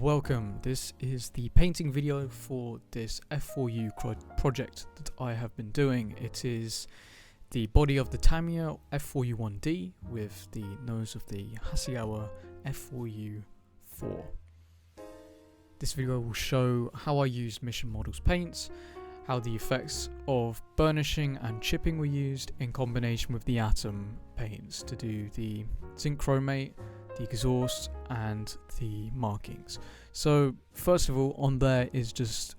Welcome, this is the painting video for this F4U project that I have been doing. It is the body of the Tamiya F4U-1D with the nose of the Hasegawa F4U-4. This video will show how I used Mission Models paints, how the effects of burnishing and chipping were used in combination with the Atom paints to do the zinc chromate, the exhaust and the markings. So first of all, on there is just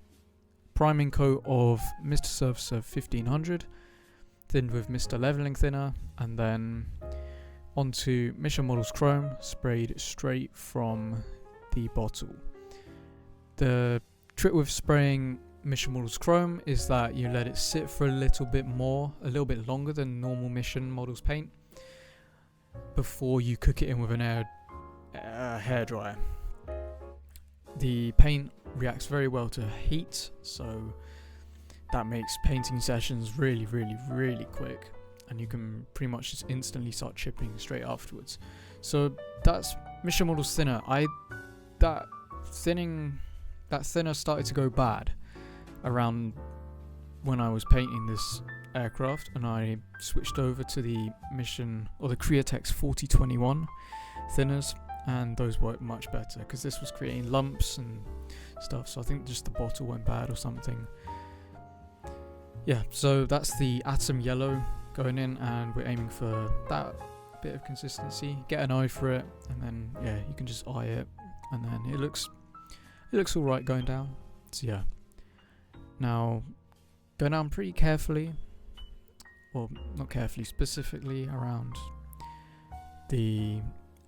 priming coat of Mr. Surfacer 1500 thinned with Mr. Leveling Thinner, and then onto Mission Models Chrome sprayed straight from the bottle. The trick with spraying Mission Models Chrome is that you let it sit for a little bit longer than normal Mission Models paint before you cook it in with an hairdryer. The paint reacts very well to heat, so that makes painting sessions really quick, and you can pretty much just instantly start chipping straight afterwards. So that's Mission Models Thinner. That thinner started to go bad around when I was painting this aircraft, and I switched over to the Createx 4021 thinners, and those worked much better because this was creating lumps and stuff, so I think just the bottle went bad or something. Yeah, so that's the Atom yellow going in, and we're aiming for that bit of consistency. Get an eye for it, and then yeah, you can just eye it, and then it looks alright going down. So yeah, now go down pretty carefully, well, not carefully, specifically around the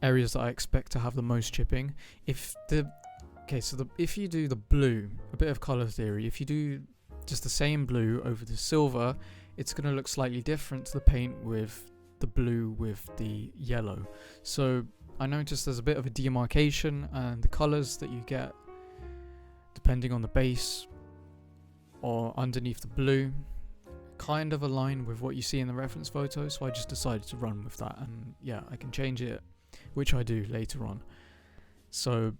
areas that I expect to have the most chipping. If you do the blue, a bit of color theory, if you do just the same blue over the silver, it's going to look slightly different to the paint with the blue with the yellow. So I noticed there's a bit of a demarcation, and the colors that you get depending on the base or underneath the blue kind of align with what you see in the reference photo, so I just decided to run with that, and yeah, I can change it, which I do later on. So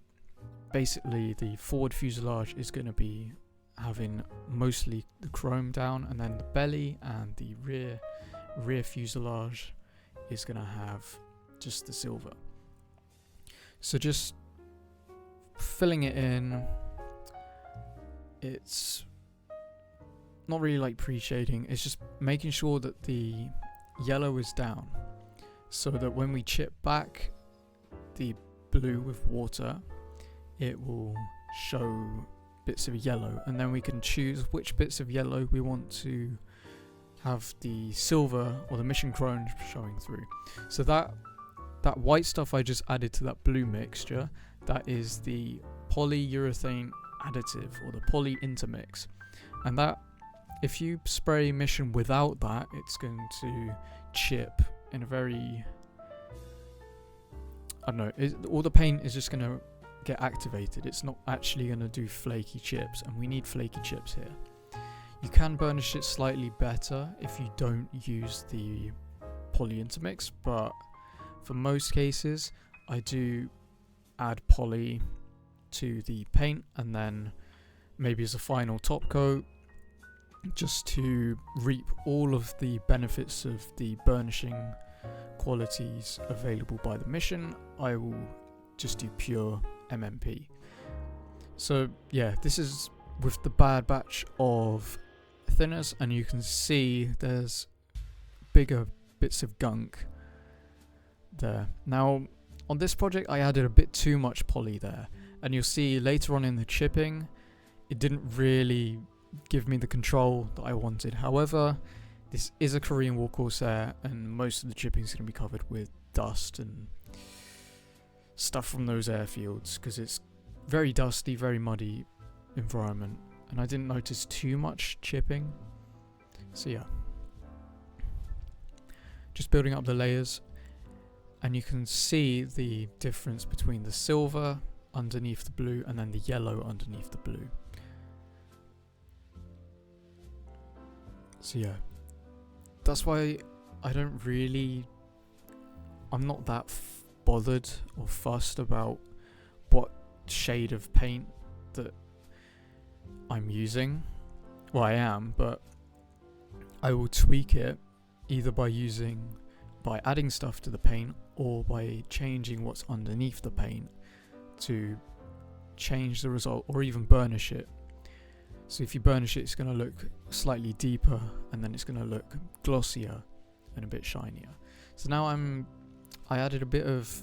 basically the forward fuselage is going to be having mostly the chrome down, and then the belly and the rear fuselage is going to have just the silver. So just filling it in, it's not really like pre-shading, it's just making sure that the yellow is down, so that when we chip back the blue with water, it will show bits of yellow, and then we can choose which bits of yellow we want to have the silver or the Mission Chrome showing through. So that white stuff I just added to that blue mixture, that is the polyurethane additive, or the poly intermix, and that if you spray Mission without that, it's going to chip in a very, I don't know, all the paint is just going to get activated. It's not actually going to do flaky chips, and we need flaky chips here. You can burnish it slightly better if you don't use the poly intermix, but for most cases I do add poly to the paint, and then maybe as a final top coat, just to reap all of the benefits of the burnishing qualities available by the Mission, I will just do pure MMP. So yeah, this is with the bad batch of thinners, and you can see there's bigger bits of gunk there. Now on this project I added a bit too much poly there, and you'll see later on in the chipping it didn't really give me the control that I wanted. However, this is a Korean War Corsair, and most of the chipping is going to be covered with dust and stuff from those airfields, because it's very dusty, very muddy environment, and I didn't notice too much chipping. So yeah, just building up the layers, and you can see the difference between the silver underneath the blue and then the yellow underneath the blue. So yeah, that's why I'm not that bothered or fussed about what shade of paint that I'm using. Well, I am, but I will tweak it either by adding stuff to the paint or by changing what's underneath the paint to change the result, or even burnish it. So if you burnish it, it's going to look slightly deeper, and then it's going to look glossier and a bit shinier. So now I added a bit of,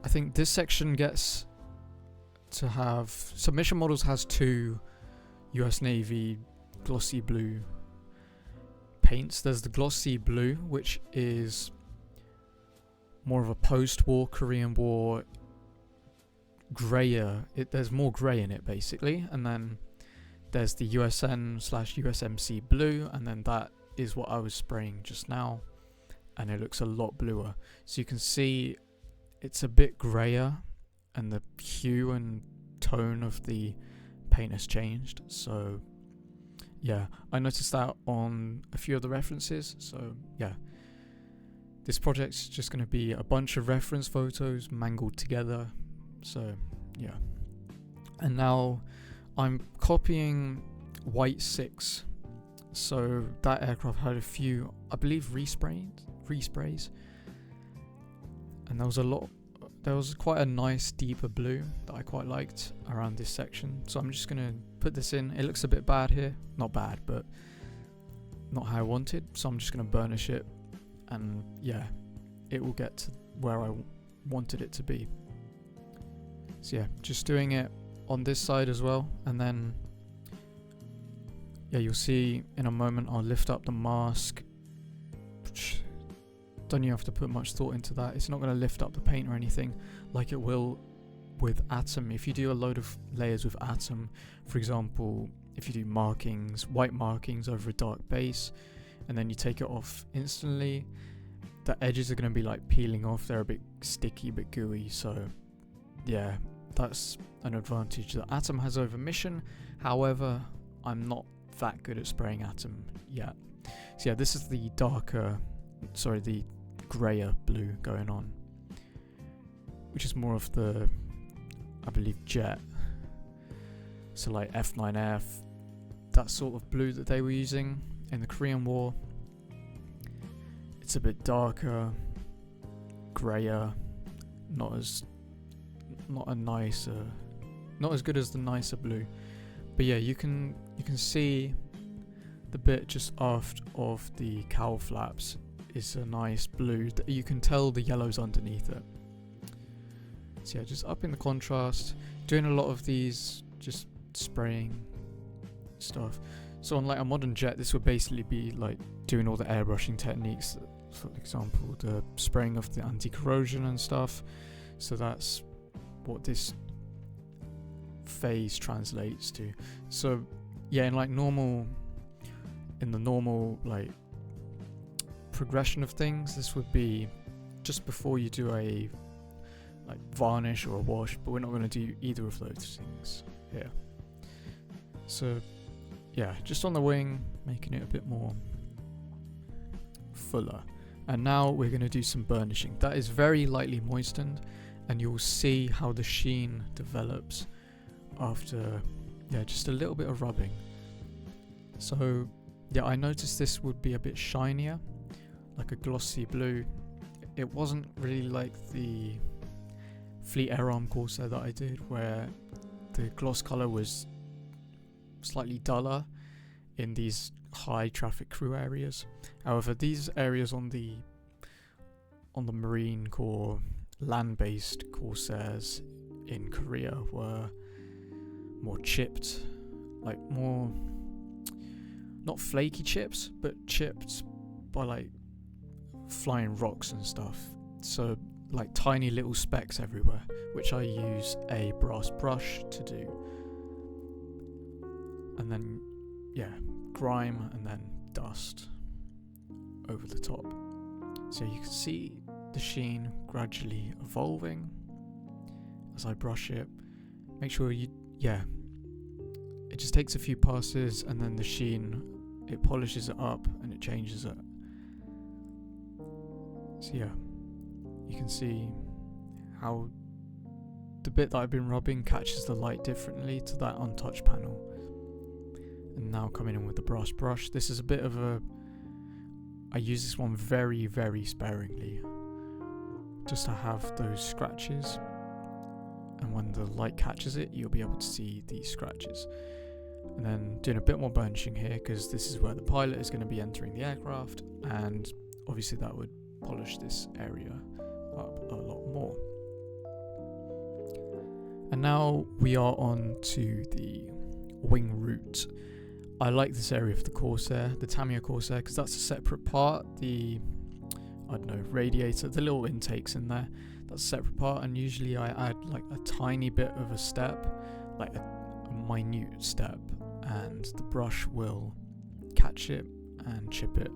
I think this section gets to have, Submission Models has 2 US Navy glossy blue paints. There's the glossy blue, which is more of a post-war Korean War grayer. There's more grey in it basically, and then there's the USN/USMC blue, and then that is what I was spraying just now, and it looks a lot bluer. So you can see it's a bit grayer, and the hue and tone of the paint has changed. So yeah, I noticed that on a few of the references. So yeah, this project's just going to be a bunch of reference photos mangled together. So yeah, and now I'm copying White 6. So that aircraft had a few, I believe, resprays, and there was quite a nice deeper blue that I quite liked around this section. So I'm just gonna put this in. It looks a bit bad here, not bad, but not how I wanted. So I'm just gonna burnish it, and yeah, it will get to where I wanted it to be. So yeah, just doing it on this side as well, and then yeah, you'll see in a moment I'll lift up the mask. Don't you have to put much thought into that. It's not going to lift up the paint or anything like it will with Atom. If you do a load of layers with Atom, for example, if you do markings, white markings over a dark base, and then you take it off instantly, the edges are going to be like peeling off. They're a bit sticky, a bit gooey. So yeah, that's an advantage that Atom has over Mission. However, I'm not that good at spraying Atom yet. So yeah, this is the the grayer blue going on, which is more of the, I believe, jet. So like F9F, that sort of blue that they were using in the Korean War. It's a bit darker, grayer, not as good as the nicer blue. But yeah, you can see the bit just aft of the cowl flaps is a nice blue that you can tell the yellow's underneath it. So yeah, just upping the contrast, doing a lot of these, just spraying stuff. So on like a modern jet, this would basically be like doing all the airbrushing techniques. For example, the spraying of the anti-corrosion and stuff. So that's what this phase translates to. So yeah, in the normal like progression of things, this would be just before you do a like varnish or a wash, but we're not going to do either of those things here. So yeah, just on the wing, making it a bit more fuller. And now we're going to do some burnishing. That is very lightly moistened, and you'll see how the sheen develops after just a little bit of rubbing. So yeah, I noticed this would be a bit shinier, like a glossy blue. It wasn't really like the Fleet Air Arm Corsair that I did, where the gloss color was slightly duller in these high traffic crew areas. However, these areas on the Marine Corps land-based Corsairs in Korea were more chipped, like more, not flaky chips, but chipped by like flying rocks and stuff. So like tiny little specks everywhere, which I use a brass brush to do. And then grime and then dust over the top. So you can see the sheen gradually evolving as I brush it. Make sure it just takes a few passes, and then the sheen, it polishes it up and it changes it. So yeah, you can see how the bit that I've been rubbing catches the light differently to that untouched panel. And now coming in with the brass brush, this is a bit of a, I use this one very, very sparingly, just to have those scratches, and when the light catches it, you'll be able to see these scratches. And then doing a bit more burnishing here, because this is where the pilot is going to be entering the aircraft, and obviously that would polish this area up a lot more. And now we are on to the wing root. I like this area of the Corsair, the Tamiya Corsair, because that's a separate part. The, I don't know, radiator, the little intakes in there, that's a separate part, and usually I add like a tiny bit of a step, like a minute step, and the brush will catch it and chip it.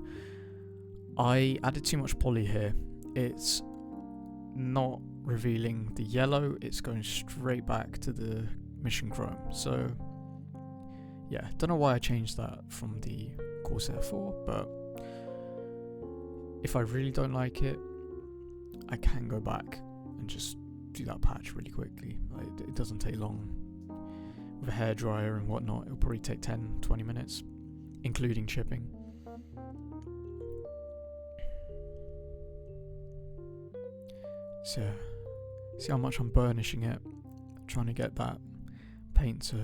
I added too much poly here. It's not revealing the yellow, it's going straight back to the mission chrome. So yeah, don't know why I changed that from the Corsair 4, but if I really don't like it, I can go back and just do that patch really quickly. Like, it doesn't take long. With a hairdryer and whatnot, it'll probably take 10-20 minutes, including chipping. So, see how much I'm burnishing it, trying to get that paint to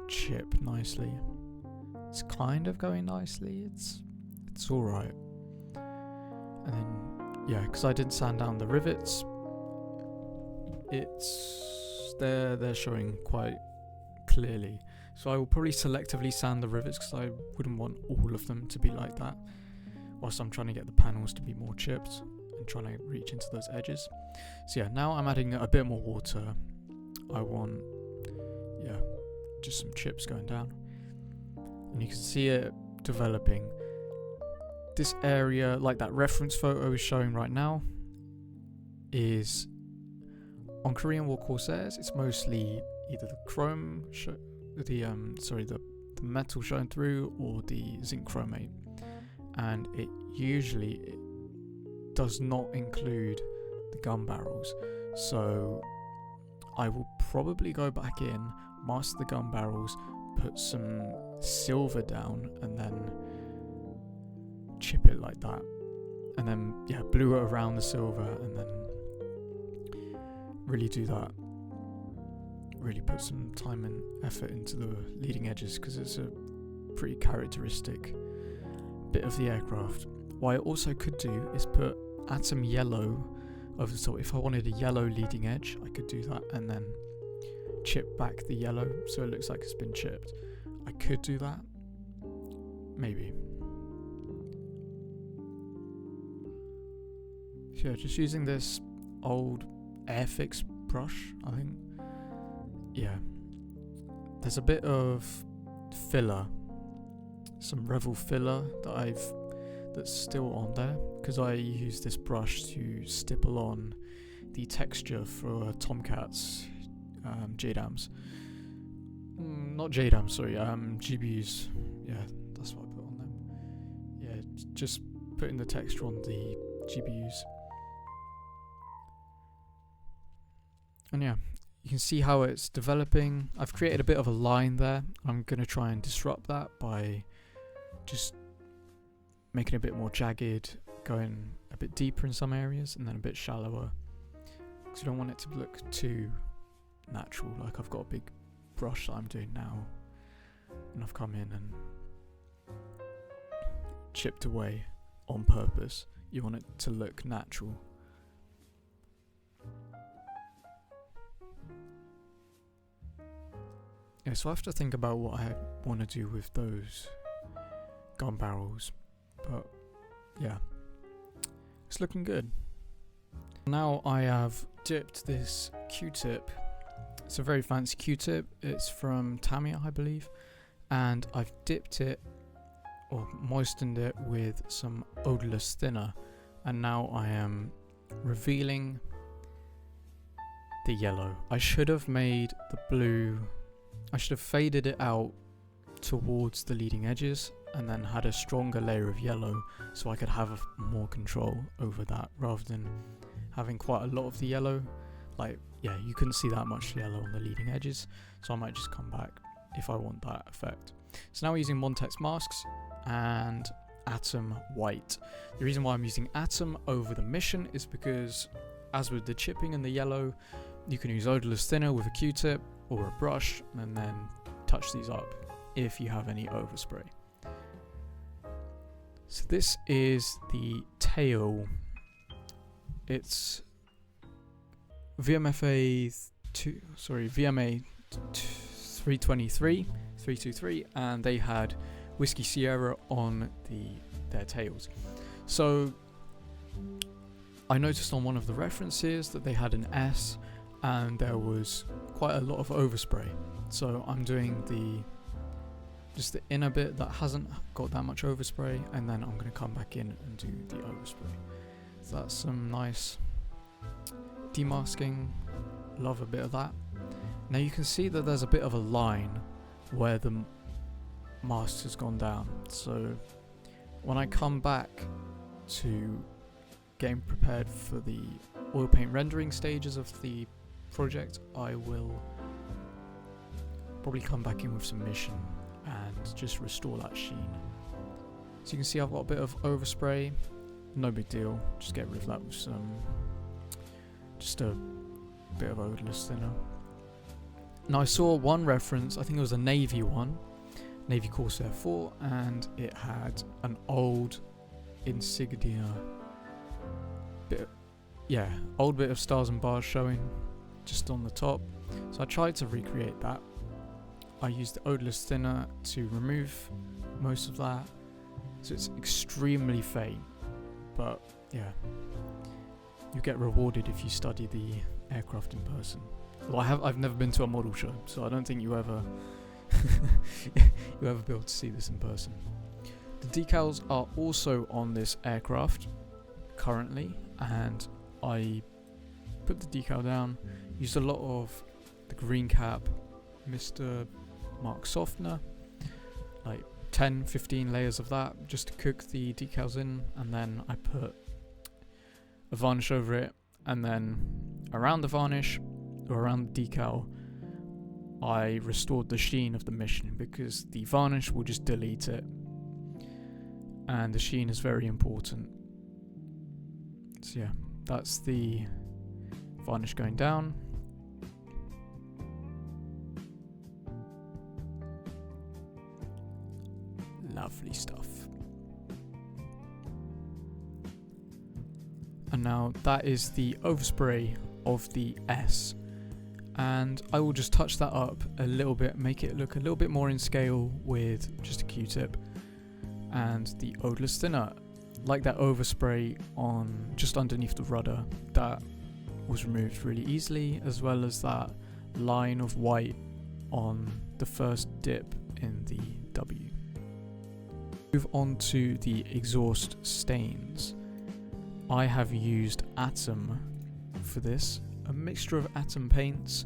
chip nicely. It's kind of going nicely, it's alright. And then, yeah, because I didn't sand down the rivets, they're showing quite clearly. So I will probably selectively sand the rivets, because I wouldn't want all of them to be like that, whilst I'm trying to get the panels to be more chipped and trying to reach into those edges. So yeah, now I'm adding a bit more water. I want, yeah, just some chips going down, and you can see it developing. This area, like that reference photo is showing right now, is on Korean War Corsairs. It's mostly either the chrome, the metal showing through, or the zinc chromate, and it usually does not include the gun barrels. So I will probably go back in, mask the gun barrels, put some silver down, and then chip it like that, and then yeah, blue it around the silver, and then really do that, really put some time and effort into the leading edges, because it's a pretty characteristic bit of the aircraft. What I also could do is add some yellow over the top. If I wanted a yellow leading edge, I could do that, and then chip back the yellow so it looks like it's been chipped. I could do that, maybe. So yeah, just using this old Airfix brush, I think. Yeah, there's a bit of filler, some Revel filler that's still on there, because I use this brush to stipple on the texture for Tomcat's JDAMs. Not JDAMs, sorry, GBUs. Yeah, that's what I put on them. Yeah, just putting the texture on the GBUs. And yeah, you can see how it's developing. I've created a bit of a line there. I'm going to try and disrupt that by just making it a bit more jagged, going a bit deeper in some areas and then a bit shallower, because you don't want it to look too natural. Like, I've got a big brush that I'm doing now, and I've come in and chipped away on purpose. You want it to look natural. Yeah, so I have to think about what I want to do with those gun barrels, but yeah, it's looking good. Now I have dipped this Q-tip. It's a very fancy Q-tip. It's from Tamiya, I believe, and I've dipped it or moistened it with some odorless thinner, and now I am revealing the yellow. I should have made the blue, I should have faded it out towards the leading edges and then had a stronger layer of yellow so I could have more control over that, rather than having quite a lot of the yellow. Like, yeah, you couldn't see that much yellow on the leading edges, so I might just come back if I want that effect. So now we're using Montex masks and Atom white. The reason why I'm using Atom over the Mission is because, as with the chipping and the yellow, you can use odorless thinner with a Q-tip or a brush and then touch these up if you have any overspray. So this is the tail. It's VMA 323, and they had Whiskey Sierra on their tails. So I noticed on one of the references that they had an S, and there was quite a lot of overspray. So I'm doing just the inner bit that hasn't got that much overspray, and then I'm going to come back in and do the overspray. So that's some nice demasking. Love a bit of that. Now you can see that there's a bit of a line where the mask has gone down. So when I come back to getting prepared for the oil paint rendering stages of the project, I will probably come back in with some Mission and just restore that sheen. So you can see I've got a bit of overspray, no big deal, just get rid of that with just a bit of odorless thinner. Now I saw one reference, I think it was a Navy one, Navy Corsair 4, and it had an old insignia old bit of stars and bars showing just on the top. So I tried to recreate that. I used the odorless thinner to remove most of that, so it's extremely faint, but yeah, you get rewarded if you study the aircraft in person. Well, I've never been to a model show, so I don't think you ever be able to see this in person. The decals are also on this aircraft currently, and I put the decal down, used a lot of the green cap Mr. Mark softener, like 10-15 layers of that, just to cook the decals in, and then I put a varnish over it, and then around the varnish or around the decal I restored the sheen of the Mission, because the varnish will just delete it and the sheen is very important. So yeah, that's the varnish going down. Lovely stuff. And now that is the overspray of the S, and I will just touch that up a little bit, make it look a little bit more in scale with just a Q-tip and the odorless thinner. Like that overspray on just underneath the rudder, that was removed really easily, as well as that line of white on the first dip in the W. Move on to the exhaust stains. I have used Atom for this, a mixture of Atom paints,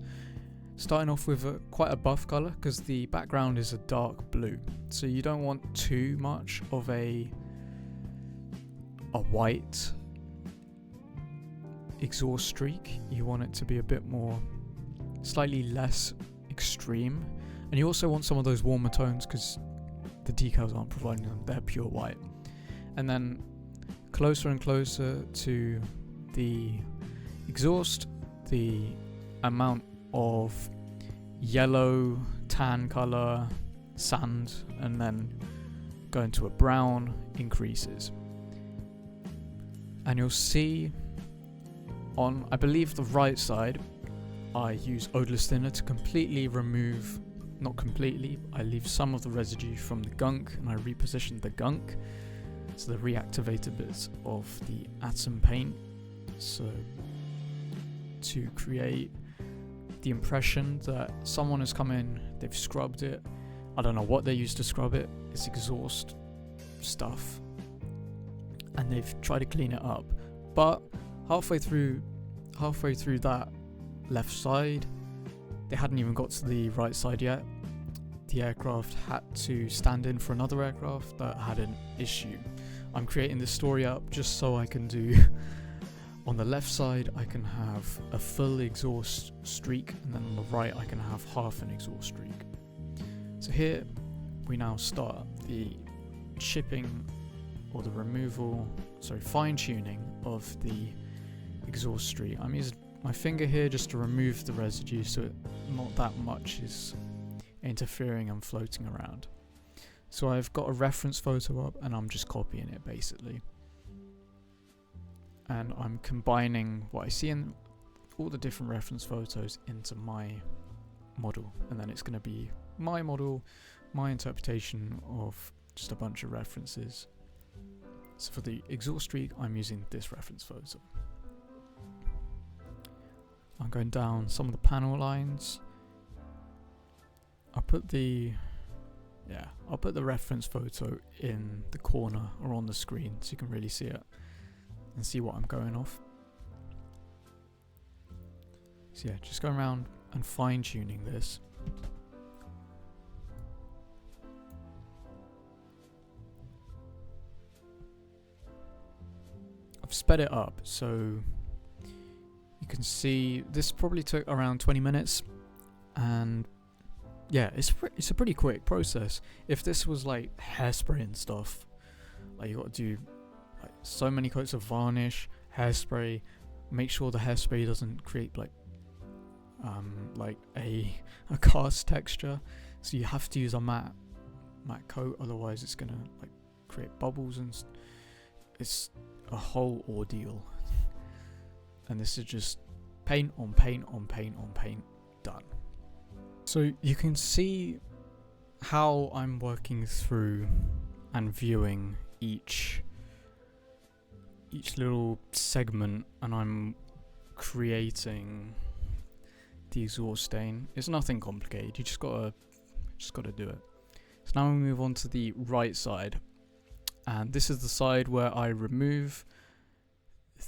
starting off with quite a buff colour because the background is a dark blue, so you don't want too much of a white exhaust streak. You want it to be a bit more, slightly less extreme, and you also want some of those warmer tones because the decals aren't providing them, they're pure white. And then closer and closer to the exhaust, the amount of yellow, tan colour, sand, and then going to a brown increases. And you'll see on, I believe, the right side, I use odorless thinner to completely remove, not completely, I leave some of the residue from the gunk, and I reposition the gunk, so the reactivated bits of the Atom paint, so to create the impression that someone has come in, they've scrubbed it, I don't know what they used to scrub it, it's exhaust stuff, and they've tried to clean it up, but halfway through that left side, they hadn't even got to the right side yet. The aircraft had to stand in for another aircraft that had an issue. I'm creating this story up just so I can do On the left side I can have a full exhaust streak, and then on the right I can have half an exhaust streak. So here we now start the chipping or the removal, fine tuning of the exhaust streak. I'm using my finger here just to remove the residue so not that much is interfering and floating around. So I've got a reference photo up and I'm just copying it basically. And I'm combining what I see in all the different reference photos into my model, and then it's going to be my model, my interpretation of just a bunch of references. So for the exhaust streak, I'm using this reference photo. I'm going down some of the panel lines. I'll put the reference photo in the corner or on the screen so you can really see it and see what I'm going off. So yeah, just going around and fine tuning this. I've sped it up so you can see this probably took around 20 minutes, and yeah, it's a pretty quick process. If this was like hairspray and stuff, like you got to do like so many coats of varnish, hairspray, make sure the hairspray doesn't create like a cast texture, so you have to use a matte coat, otherwise it's gonna like create bubbles and it's a whole ordeal. And this is just paint on paint on paint on paint, done. So you can see how I'm working through and viewing each little segment, and I'm creating the exhaust stain. It's nothing complicated, you just gotta do it. So now we move on to the right side, and this is the side where I remove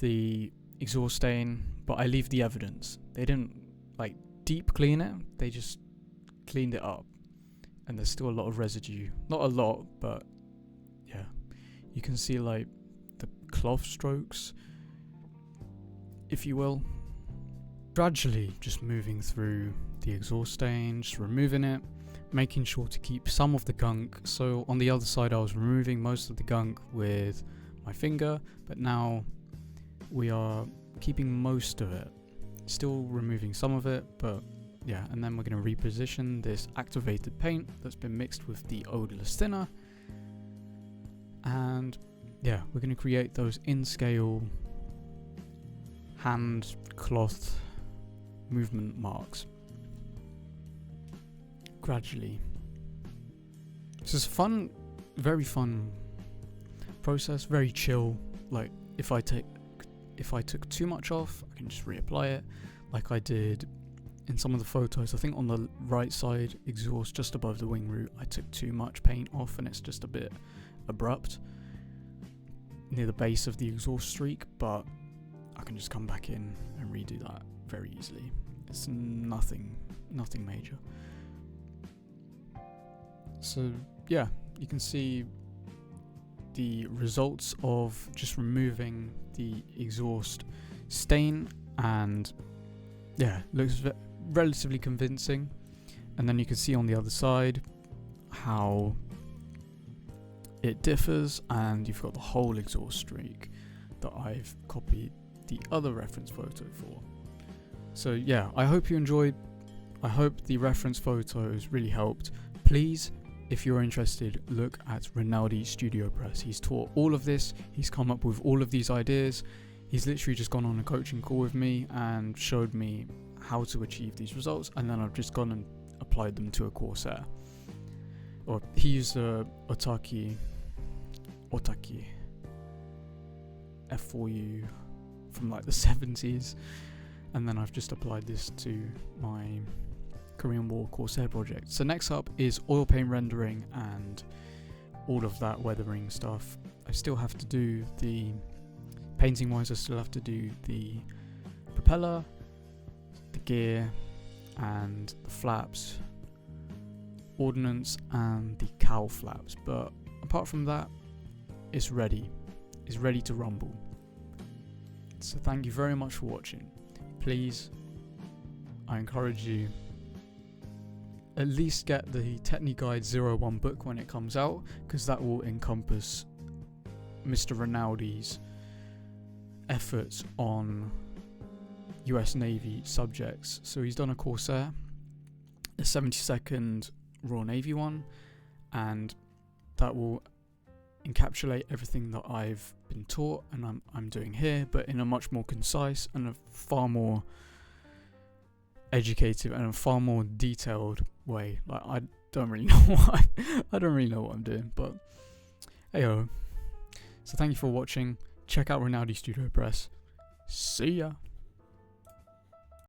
the exhaust stain, but I leave the evidence. They didn't like deep clean it, they just cleaned it up, and there's still a lot of residue. Not a lot, but yeah, you can see like the cloth strokes, if you will. Gradually just moving through the exhaust stain, just removing it, making sure to keep some of the gunk. So on the other side I was removing most of the gunk with my finger, but now we are keeping most of it, still removing some of it, but yeah. And then we're going to reposition this activated paint that's been mixed with the odorless thinner, and yeah, we're going to create those in scale hand cloth movement marks gradually. This is fun, very fun process, very chill. Like if I took too much off, I can just reapply it, like I did in some of the photos. I think on the right side exhaust, just above the wing root, I took too much paint off and it's just a bit abrupt near the base of the exhaust streak, but I can just come back in and redo that very easily. It's nothing major. So yeah, you can see the results of just removing the exhaust stain, and yeah, looks relatively convincing. And then you can see on the other side how it differs, and you've got the whole exhaust streak that I've copied the other reference photo for. So yeah, I hope you enjoyed. I hope the reference photos really helped. Please, if you're interested, look at Rinaldi Studio Press. He's taught all of this, he's come up with all of these ideas. He's literally just gone on a coaching call with me and showed me how to achieve these results, and then I've just gone and applied them to a Corsair. Or he used a Otaki F4U from like the 70s, and then I've just applied this to my Korean War Corsair project. So next up is oil paint rendering and all of that weathering stuff. I still have to do the painting wise, I still have to do the propeller, the gear and the flaps, ordnance and the cowl flaps, but apart from that, it's ready to rumble. So thank you very much for watching. Please, I encourage you, at least get the Techniguide 01 book when it comes out, because that will encompass Mr. Rinaldi's efforts on US Navy subjects. So he's done a Corsair, a 72nd Royal Navy one, and that will encapsulate everything that I've been taught and I'm doing here, but in a much more concise and a far more educative and a far more detailed way. Like, I don't really know what I'm doing, but heyo. So thank you for watching. Check out Rinaldi Studio Press. See ya.